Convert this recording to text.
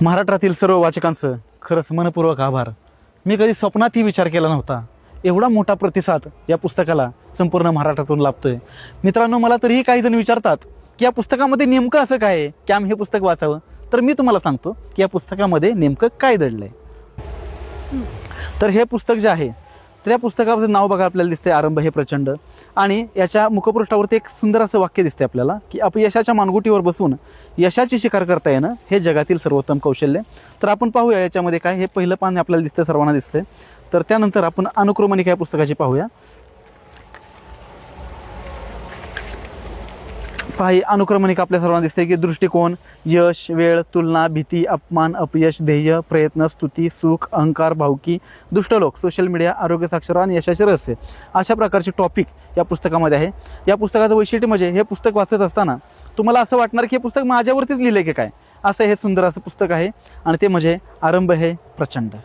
महाराष्ट्रातील सर्व वाचकांचं खरंच मनपूर्वक आभार. मी कधी स्वप्नातही विचार केला नव्हता एवढा मोठा प्रतिसाद या पुस्तकाला संपूर्ण महाराष्ट्रातून लाभतोय. मित्रांनो, मला तरीही काही जण विचारतात की या पुस्तकामध्ये नेमकं असं काय आहे की आम्ही हे पुस्तक वाचावं. तर मी तुम्हाला सांगतो की या पुस्तकामध्ये नेमकं काय दडलंय. तर हे पुस्तक जे आहे तर या पुस्तकाचं नाव बघा आपल्याला दिसते, आरंभ हे प्रचंड. आणि याच्या मुखपृष्ठावरती एक सुंदर असं वाक्य दिसते आपल्याला की अपयशाच्या मानगुटीवर बसून यशाची शिकार करता येणं हे जगातील सर्वोत्तम कौशल्य. तर आपण पाहूया याच्यामध्ये काय. हे पहिलं पान आपल्याला दिसतं, सर्वांना दिसतंय. तर त्यानंतर आपण अनुक्रमणिका या पुस्तकाची पाहूया. पहा, ही अनुक्रमणिका आपल्या सर्वांना दिसते की दृष्टिकोन, यश, वेळ, तुलना, भीती, अपमान, अपयश, ध्येय, प्रयत्न, स्तुती, सुख, अहंकार, भावकी, दुष्ट लोक, सोशल मीडिया, आरोग्य, साक्षरता आणि यशाचे रहस्य अशा प्रकारचे टॉपिक या पुस्तकामध्ये आहे. या पुस्तकाचं वैशिष्ट्य म्हणजे हे पुस्तक वाचत असताना तुम्हाला असं वाटणार की हे पुस्तक माझ्यावरतीच लिहिलंय की काय, असं हे सुंदर असं पुस्तक आहे. आणि ते म्हणजे आरंभ हे प्रचंड.